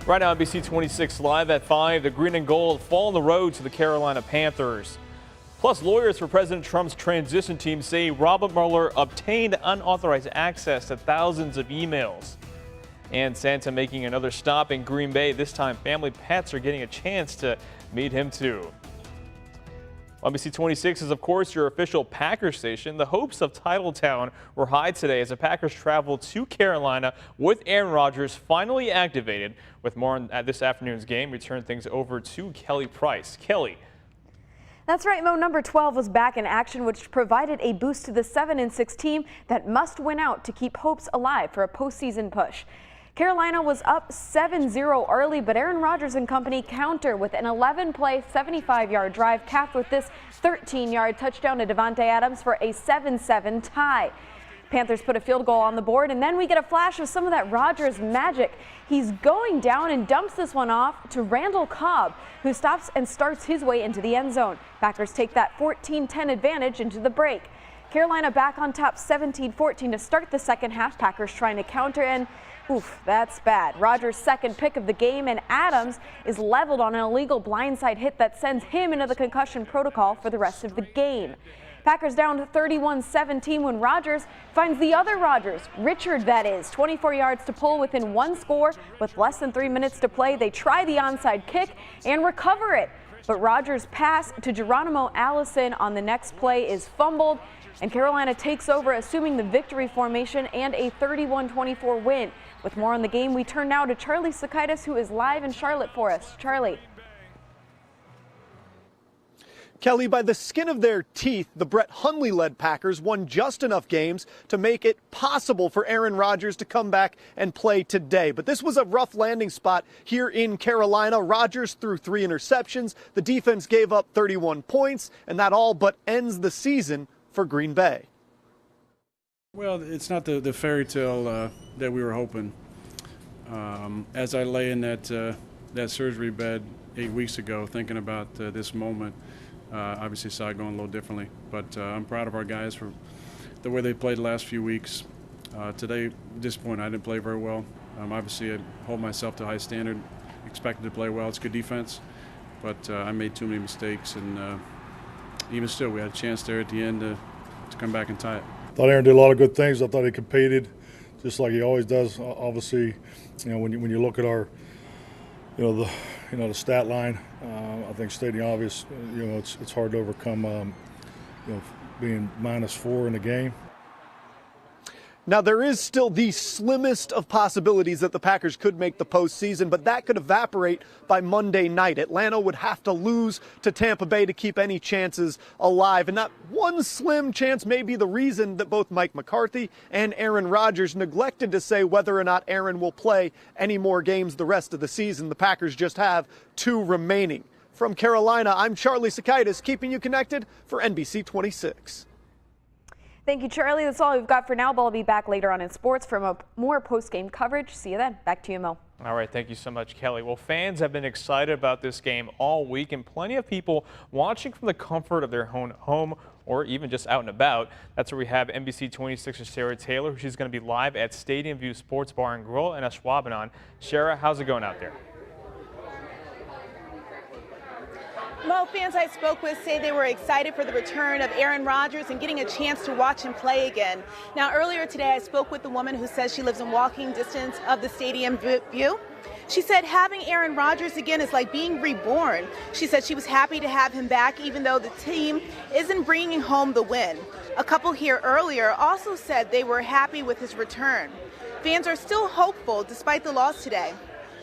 Right now, NBC 26 live at 5. The green and gold fall on the road to the Carolina Panthers. Plus, lawyers for President Trump's transition team say Robert Mueller obtained unauthorized access to thousands of emails. And Santa making another stop in Green Bay. This time, family pets are getting a chance to meet him too. NBC 26 is, of course, your official Packers station. The hopes of Titletown were high today as the Packers traveled to Carolina with Aaron Rodgers finally activated. With more on this afternoon's game, we turn things over to Kelly Price. Kelly. That's right, Mo. Number 12 was back in action, which provided a boost to the 7-6 team that must win out to keep hopes alive for a postseason push. Carolina was up 7-0 early, but Aaron Rodgers and company counter with an 11-play, 75-yard drive capped with this 13-yard touchdown to Davante Adams for a 7-7 tie. Panthers put a field goal on the board, and then we get a flash of some of that Rodgers magic. He's going down and dumps this one off to Randall Cobb, who stops and starts his way into the end zone. Packers take that 14-10 advantage into the break. Carolina back on top 17-14 to start the second half. Packers trying to counter, and oof, that's bad. Rodgers' second pick of the game, and Adams is leveled on an illegal blindside hit that sends him into the concussion protocol for the rest of the game. Packers down to 31-17 when Rodgers finds the other Rodgers, Richard that is, 24 yards to pull within one score. With less than 3 minutes to play, they try the onside kick and recover it. But Rodgers' pass to Geronimo Allison on the next play is fumbled, and Carolina takes over, assuming the victory formation and a 31-24 win. With more on the game, we turn now to Charlie Sakaitis, who is live in Charlotte for us. Charlie. Kelly, by the skin of their teeth, the Brett Hundley-led Packers won just enough games to make it possible for Aaron Rodgers to come back and play today. But this was a rough landing spot here in Carolina. Rodgers threw 3 interceptions. The defense gave up 31 points, and that all but ends the season for Green Bay. Well, it's not the fairy tale that we were hoping. As I lay in that surgery bed 8 weeks ago, thinking about this moment, obviously saw it going a little differently. But I'm proud of our guys for the way they played the last few weeks. Today, disappointed. I didn't play very well. Obviously, I hold myself to a high standard. Expected to play well. It's good defense, but I made too many mistakes, and even still, we had a chance there at the end to come back and tie it. Thought Aaron did a lot of good things. I thought he competed just like he always does. Obviously, when you look at our, the stat line, I think stating the obvious, it's hard to overcome, being -4 in the game. Now, there is still the slimmest of possibilities that the Packers could make the postseason, but that could evaporate by Monday night. Atlanta would have to lose to Tampa Bay to keep any chances alive. And that one slim chance may be the reason that both Mike McCarthy and Aaron Rodgers neglected to say whether or not Aaron will play any more games the rest of the season. The Packers just have 2 remaining. From Carolina, I'm Charlie Sakaitis, keeping you connected for NBC 26. Thank you, Charlie. That's all we've got for now, but I'll be back later on in sports for more post-game coverage. See you then. Back to you, Mo. All right, thank you so much, Kelly. Well, fans have been excited about this game all week, and plenty of people watching from the comfort of their own home or even just out and about. That's where we have NBC 26's Sarah Taylor. She's going to be live at Stadium View Sports Bar and Grill in Ashwaubenon. Sarah, how's it going out there? Mo, fans I spoke with say they were excited for the return of Aaron Rodgers and getting a chance to watch him play again. Now, earlier today, I spoke with a woman who says she lives in walking distance of the Stadium View. She said having Aaron Rodgers again is like being reborn. She said she was happy to have him back, even though the team isn't bringing home the win. A couple here earlier also said they were happy with his return. Fans are still hopeful despite the loss today.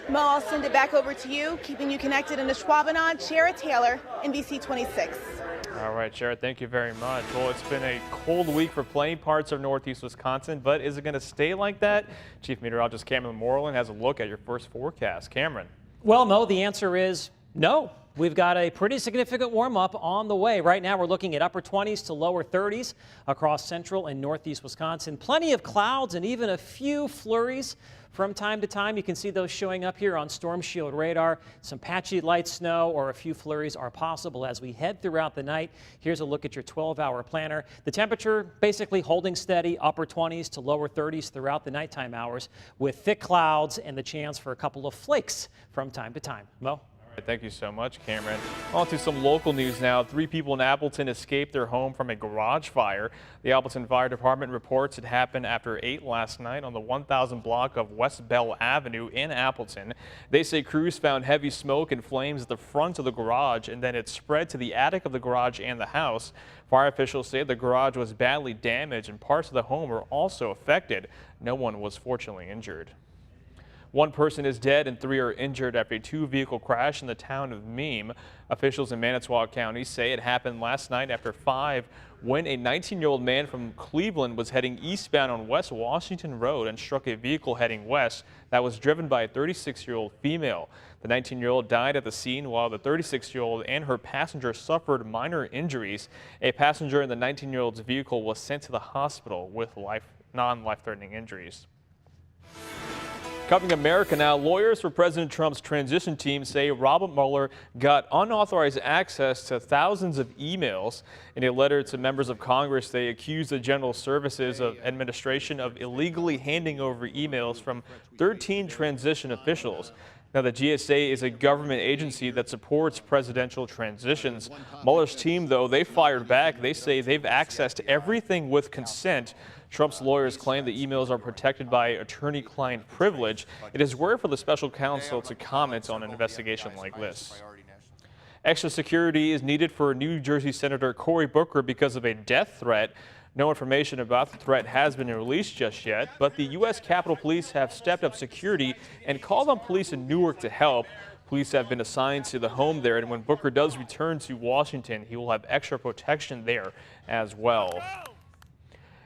Mo, I'll send it back over to you, keeping you connected in the Ashwaubenon. Shara Taylor, NBC 26. All right, Shara, thank you very much. Well, it's been a cold week for plenty parts of northeast Wisconsin, but is it going to stay like that? Chief Meteorologist Cameron Moreland has a look at your first forecast. Cameron. Well, Mo, the answer is no. we've got a pretty significant warm-up on the way. Right now, we're looking at upper 20s to lower 30s across central and northeast Wisconsin. Plenty of clouds and even a few flurries from time to time. You can see those showing up here on Storm Shield radar. Some patchy light snow or a few flurries are possible as we head throughout the night. Here's a look at your 12-hour planner. The temperature basically holding steady, upper 20s to lower 30s throughout the nighttime hours with thick clouds and the chance for a couple of flakes from time to time. Mo? Thank you so much, Cameron. On to some local news now. 3 people in Appleton escaped their home from a garage fire. The Appleton Fire Department reports it happened after 8 last night on the 1000 block of West Bell Avenue in Appleton. They say crews found heavy smoke and flames at the front of the garage, and then it spread to the attic of the garage and the house. Fire officials say the garage was badly damaged and parts of the home were also affected. No one was fortunately injured. 1 person is dead and 3 are injured after a 2-vehicle crash in the town of Meme. Officials in Manitowoc County say it happened last night after 5 when a 19-year-old man from Cleveland was heading eastbound on West Washington Road and struck a vehicle heading west that was driven by a 36-year-old female. The 19-year-old died at the scene while the 36-year-old and her passenger suffered minor injuries. A passenger in the 19-year-old's vehicle was sent to the hospital with non-life-threatening injuries. Covering America now, lawyers for President Trump's transition team say Robert Mueller got unauthorized access to thousands of emails. In a letter to members of Congress, they accused the General Services Administration of illegally handing over emails from 13 transition officials. Now, the GSA is a government agency that supports presidential transitions. Mueller's team, though, they fired back. They say they've accessed everything with consent. Trump's lawyers claim the emails are protected by attorney-client privilege. It is rare for the special counsel to comment on an investigation like this. Extra security is needed for New Jersey Senator Cory Booker because of a death threat. No information about the threat has been released just yet, but the U.S. Capitol Police have stepped up security and called on police in Newark to help. Police have been assigned to the home there, and when Booker does return to Washington, he will have extra protection there as well.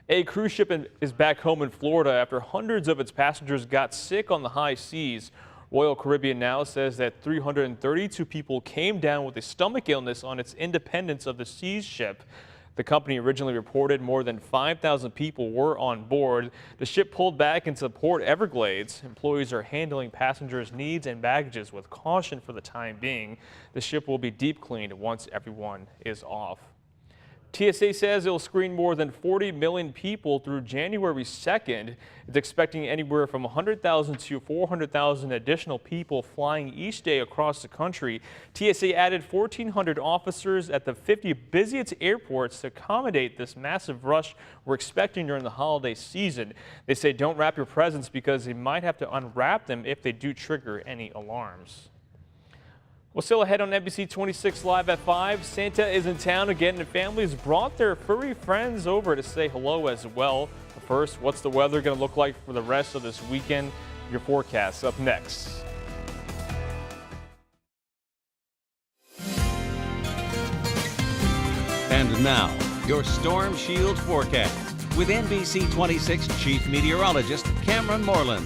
A cruise ship is back home in Florida after hundreds of its passengers got sick on the high seas. Royal Caribbean now says that 332 people came down with a stomach illness on its Independence of the Seas ship. The company originally reported more than 5,000 people were on board. The ship pulled back into Port Everglades. Employees are handling passengers' needs and baggages with caution for the time being. The ship will be deep cleaned once everyone is off. TSA says it will screen more than 40 million people through January 2nd. It's expecting anywhere from 100,000 to 400,000 additional people flying each day across the country. TSA added 1,400 officers at the 50 busiest airports to accommodate this massive rush we're expecting during the holiday season. They say don't wrap your presents because they might have to unwrap them if they do trigger any alarms. Well, still ahead on NBC 26 Live at 5, Santa is in town again and families brought their furry friends over to say hello as well. But first, what's the weather going to look like for the rest of this weekend? Your forecast up next. And now, your Storm Shield forecast with NBC 26 Chief Meteorologist Cameron Moreland.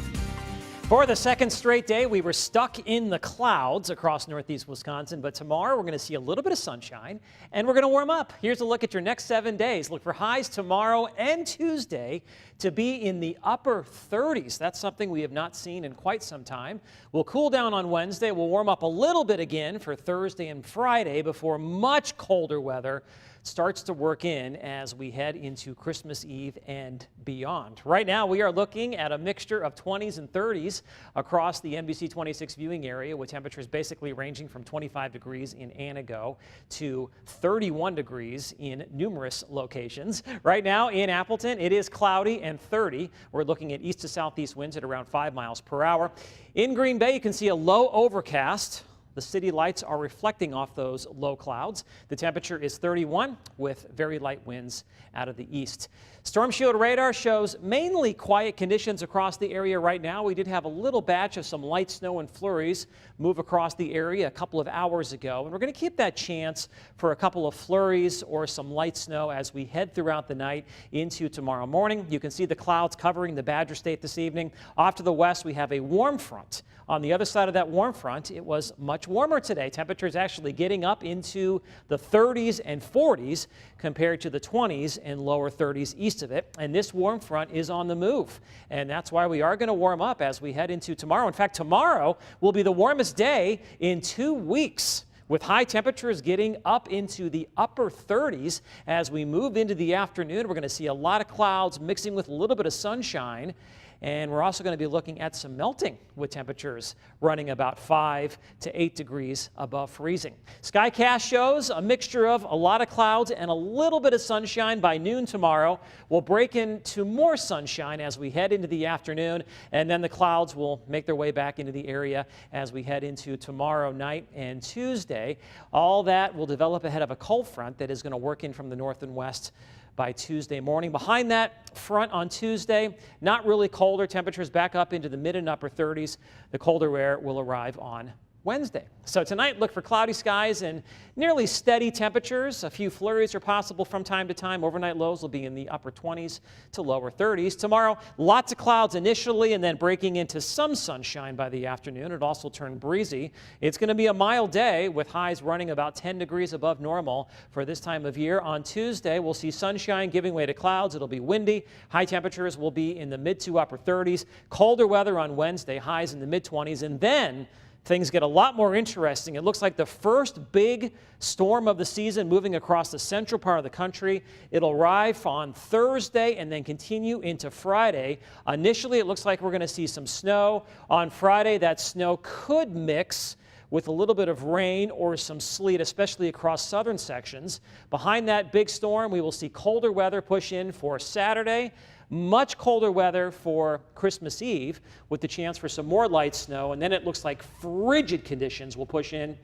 For the second straight day, we were stuck in the clouds across northeast Wisconsin, but tomorrow we're going to see a little bit of sunshine and we're going to warm up. Here's a look at your next 7 days. Look for highs tomorrow and Tuesday to be in the upper 30s. That's something we have not seen in quite some time. We'll cool down on Wednesday. We'll warm up a little bit again for Thursday and Friday before much colder weather starts to work in as we head into Christmas Eve and beyond. Right now, we are looking at a mixture of 20s and 30s across the NBC 26 viewing area, with temperatures basically ranging from 25 degrees in Anago to 31 degrees in numerous locations. Right now in Appleton, it is cloudy and 30. We're looking at east to southeast winds at around 5 miles per hour. In Green Bay, you can see a low overcast. The city lights are reflecting off those low clouds. The temperature is 31 with very light winds out of the east. Storm Shield radar shows mainly quiet conditions across the area right now. We did have a little batch of some light snow and flurries move across the area a couple of hours ago, and we're going to keep that chance for a couple of flurries or some light snow as we head throughout the night into tomorrow morning. You can see the clouds covering the Badger State this evening. Off to the west, we have a warm front. On the other side of that warm front, it was much warmer today. Temperatures actually getting up into the 30s and 40s compared to the 20s and lower 30s east of it. And this warm front is on the move. And that's why we are going to warm up as we head into tomorrow. In fact, tomorrow will be the warmest day in 2 weeks, with high temperatures getting up into the upper 30s. As we move into the afternoon, we're going to see a lot of clouds mixing with a little bit of sunshine. And we're also going to be looking at some melting, with temperatures running about 5 to 8 degrees above freezing. Skycast shows a mixture of a lot of clouds and a little bit of sunshine by noon tomorrow. We'll break into more sunshine as we head into the afternoon, and then the clouds will make their way back into the area as we head into tomorrow night and Tuesday. All that will develop ahead of a cold front that is going to work in from the north and west by Tuesday morning. Behind that front on Tuesday, not really colder. Temperatures back up into the mid and upper 30s. The colder air will arrive on Wednesday. So tonight, look for cloudy skies and nearly steady temperatures. A few flurries are possible from time to time. Overnight lows will be in the upper 20s to lower 30s. Tomorrow, lots of clouds initially and then breaking into some sunshine by the afternoon. It also turned breezy. It's going to be a mild day with highs running about 10 degrees above normal for this time of year. On Tuesday, we'll see sunshine giving way to clouds. It'll be windy. High temperatures will be in the mid to upper 30s. Colder weather on Wednesday, highs in the mid 20s, and then things get a lot more interesting. It looks like the first big storm of the season moving across the central part of the country. It'll arrive on Thursday and then continue into Friday. Initially, it looks like we're going to see some snow. On Friday, that snow could mix with a little bit of rain or some sleet, especially across southern sections. Behind that big storm, we will see colder weather push in for Saturday. Much colder weather for Christmas Eve with the chance for some more light snow. And then it looks like frigid conditions will push in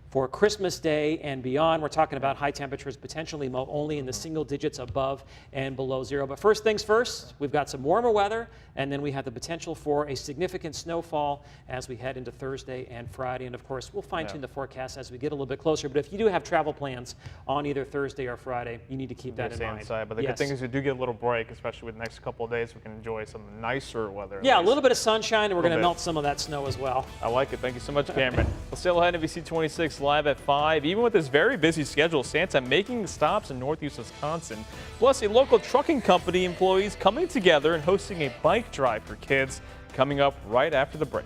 for Christmas Day and beyond. We're talking about high temperatures potentially only in the single digits above and below zero. But first things first, we've got some warmer weather, and then we have the potential for a significant snowfall as we head into Thursday and Friday. And of course, we'll fine-tune the forecast as we get a little bit closer. But if you do have travel plans on either Thursday or Friday, you need to keep that in mind. Inside. But the good thing is we do get a little break, especially with the next couple of days. We can enjoy some nicer weather. Yeah, a little bit of sunshine, and we're going to melt some of that snow as well. I like it. Thank you so much, Cameron. We'll still ahead NBC 26 live at 5. Even with this very busy schedule, Santa making stops in northeast Wisconsin. Plus, a local trucking company employees coming together and hosting a bike drive for kids, coming up right after the break.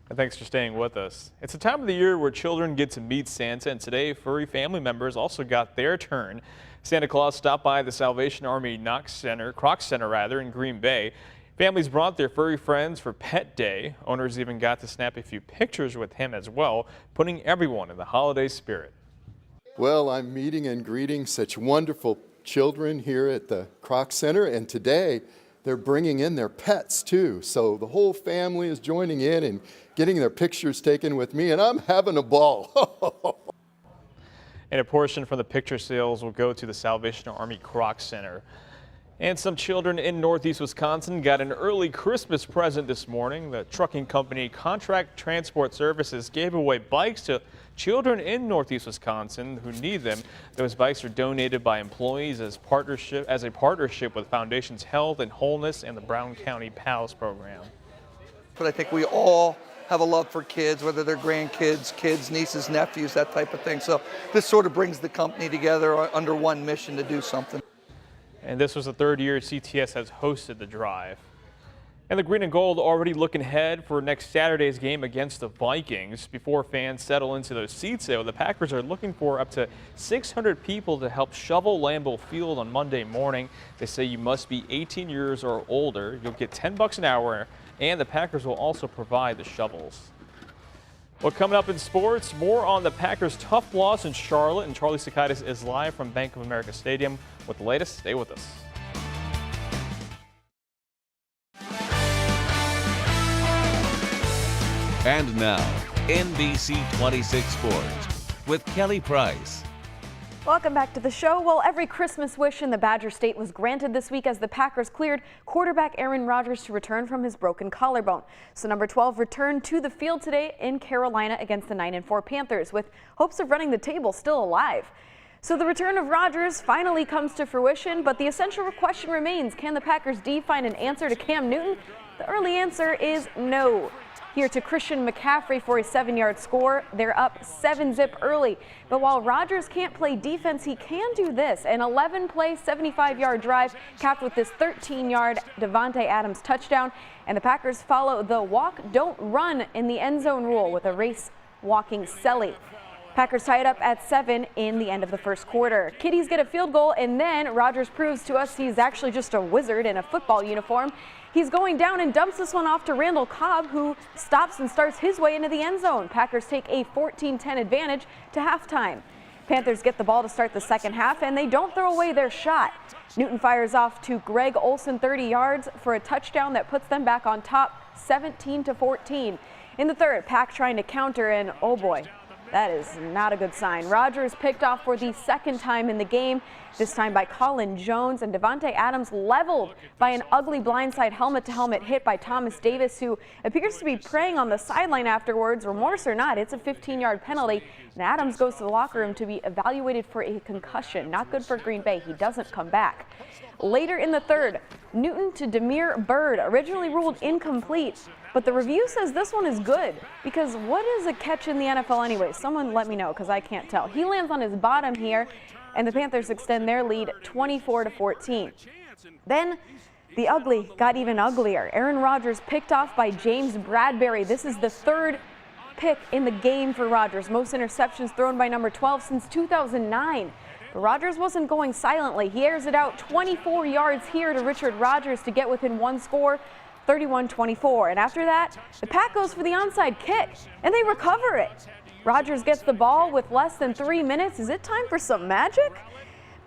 And thanks for staying with us. It's a time of the year where children get to meet Santa, and today furry family members also got their turn. Santa Claus stopped by the Salvation Army Kroc Center in Green Bay. Families brought their furry friends for Pet Day. Owners even got to snap a few pictures with him as well, putting everyone in the holiday spirit. Well, I'm meeting and greeting such wonderful children here at the Kroc Center, and today they're bringing in their pets too. So the whole family is joining in and getting their pictures taken with me, and I'm having a ball. And a portion from the picture sales will go to the Salvation Army Kroc Center. And some children in northeast Wisconsin got an early Christmas present this morning. The trucking company Contract Transport Services gave away bikes to children in northeast Wisconsin who need them. Those bikes are donated by employees as a partnership with Foundations Health and Wholeness and the Brown County PALS program. But I think we all have a love for kids, whether they're grandkids, kids, nieces, nephews, that type of thing. So this sort of brings the company together under one mission to do something. And this was the third year CTS has hosted the drive. And the Green and Gold already looking ahead for next Saturday's game against the Vikings. Before fans settle into those seats, though, the Packers are looking for up to 600 people to help shovel Lambeau Field on Monday morning. They say you must be 18 years or older. You'll get $10 an hour, and the Packers will also provide the shovels. Well, coming up in sports, more on the Packers' tough loss in Charlotte, and Charlie Sakaitis is live from Bank of America Stadium with the latest. Stay with us. And now, NBC 26 Sports with Kelly Price. Welcome back to the show. Well, every Christmas wish in the Badger State was granted this week as the Packers cleared quarterback Aaron Rodgers to return from his broken collarbone. So number 12 returned to the field today in Carolina against the 9-4 Panthers, with hopes of running the table still alive. So the return of Rodgers finally comes to fruition, but the essential question remains, can the Packers D find an answer to Cam Newton? The early answer is no. here to Christian McCaffrey for a 7-yard score. They're up 7-zip early. But while Rodgers can't play defense, he can do this. An 11-play, 75-yard drive capped with this 13-yard Davante Adams touchdown. And the Packers follow the walk, don't run in the end zone rule with a race-walking Selly. Packers tie it up at 7 in the end of the first quarter. Kitties get a field goal, and then Rodgers proves to us he's actually just a wizard in a football uniform. He's going down and dumps this one off to Randall Cobb, who stops and starts his way into the end zone. Packers take a 14-10 advantage to halftime. Panthers get the ball to start the second half, and they don't throw away their shot. Newton fires off to Greg Olsen 30 yards for a touchdown that puts them back on top 17-14. In the third, Pack trying to counter, and oh boy, that is not a good sign. Rodgers picked off for the second time in the game, this time by Colin Jones, and Davante Adams leveled by an ugly blindside helmet-to-helmet hit by Thomas Davis, who appears to be praying on the sideline afterwards. Remorse or not, it's a 15-yard penalty, and Adams goes to the locker room to be evaluated for a concussion. Not good for Green Bay. He doesn't come back. Later in the third, Newton to Damiere Byrd, originally ruled incomplete, but the review says this one is good, because what is a catch in the NFL anyway? Someone let me know, because I can't tell. He lands on his bottom here, and the Panthers extend their lead 24-14. Then the ugly got even uglier. Aaron Rodgers picked off by James Bradberry. This is the third pick in the game for Rodgers. Most interceptions thrown by number 12 since 2009. But Rodgers wasn't going silently. He airs it out 24 yards here to Richard Rodgers to get within one score, 31-24. And after that, the Pack goes for the onside kick, and they recover it. Rodgers gets the ball with less than 3 minutes. Is it time for some magic?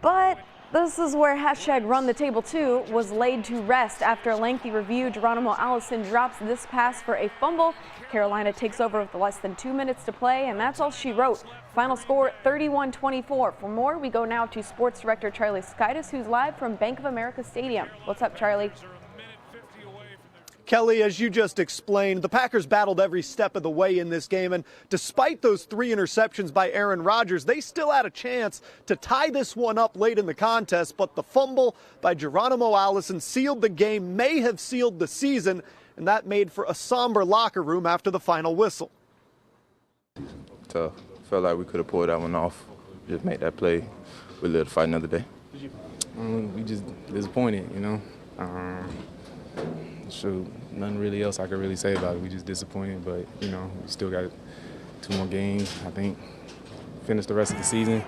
But this is where #RunTheTable2 was laid to rest. After a lengthy review, Geronimo Allison drops this pass for a fumble. Carolina takes over with less than 2 minutes to play, and that's all she wrote. Final score, 31-24. For more, we go now to sports director Charlie Skidis, who's live from Bank of America Stadium. What's up, Charlie? Kelly, as you just explained, the Packers battled every step of the way in this game, and despite those 3 interceptions by Aaron Rodgers, they still had a chance to tie this one up late in the contest, but the fumble by Geronimo Allison sealed the game, may have sealed the season, and that made for a somber locker room after the final whistle. Tough. Felt like we could have pulled that one off, just made that play. We live to fight another day. We just disappointed, you know. Shoot, nothing really else I could really say about it. We just disappointed, but, you know, we still got 2 more games, I think. Finish the rest of the season.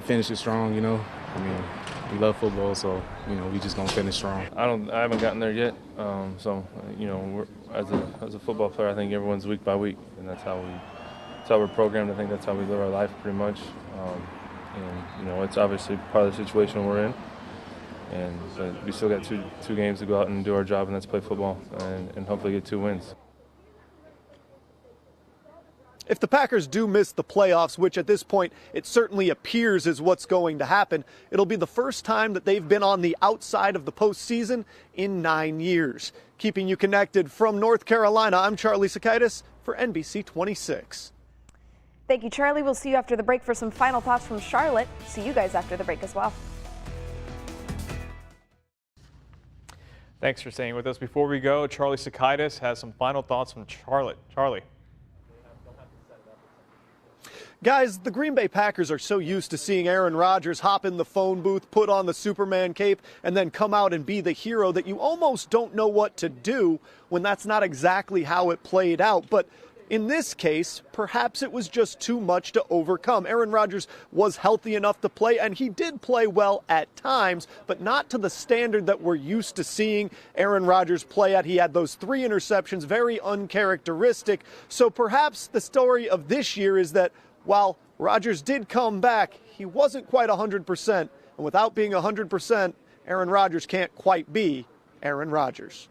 Finish it strong, you know. I mean, we love football, so, you know, we just gonna finish strong. I haven't gotten there yet. So, you know, as a football player, I think everyone's week by week, and that's how we're programmed. I think that's how we live our life pretty much. And, you know, it's obviously part of the situation we're in. But we still got two games to go out and do our job, and that's play football and hopefully get 2 wins. If the Packers do miss the playoffs, which at this point it certainly appears is what's going to happen, it'll be the first time that they've been on the outside of the postseason in 9 years. Keeping you connected from North Carolina, I'm Charlie Sakaitis for NBC 26. Thank you, Charlie. We'll see you after the break for some final thoughts from Charlotte. See you guys after the break as well. Thanks for staying with us. Before we go, Charlie Sakaitis has some final thoughts from Charlotte. Charlie. Guys, the Green Bay Packers are so used to seeing Aaron Rodgers hop in the phone booth, put on the Superman cape, and then come out and be the hero that you almost don't know what to do when that's not exactly how it played out. But in this case, perhaps it was just too much to overcome. Aaron Rodgers was healthy enough to play, and he did play well at times, but not to the standard that we're used to seeing Aaron Rodgers play at. He had those 3 interceptions, very uncharacteristic. So perhaps the story of this year is that while Rodgers did come back, he wasn't quite 100%. And without being 100%, Aaron Rodgers can't quite be Aaron Rodgers.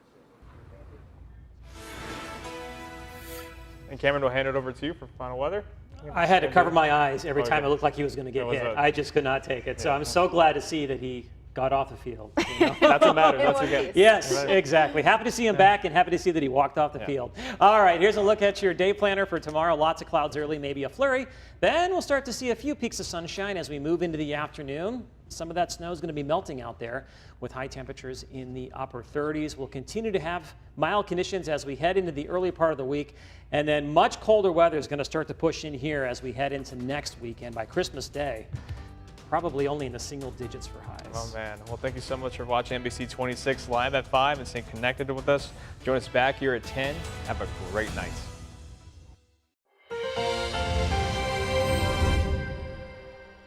And Cameron, we'll hand it over to you for final weather. I had to cover my eyes every time it looked like he was going to get hit. I just could not take it. So I'm so glad to see that he got off the field. That's what matters. That's what gets. Yes, Right. exactly. Happy to see him back and happy to see that he walked off the field. All right, here's a look at your day planner for tomorrow. Lots of clouds early, maybe a flurry. Then we'll start to see a few peaks of sunshine as we move into the afternoon. Some of that snow is going to be melting out there with high temperatures in the upper 30s. We'll continue to have mild conditions as we head into the early part of the week. And then much colder weather is going to start to push in here as we head into next weekend. By Christmas Day, probably only in the single digits for highs. Oh, man. Well, thank you so much for watching NBC 26 live at 5 and staying connected with us. Join us back here at 10. Have a great night.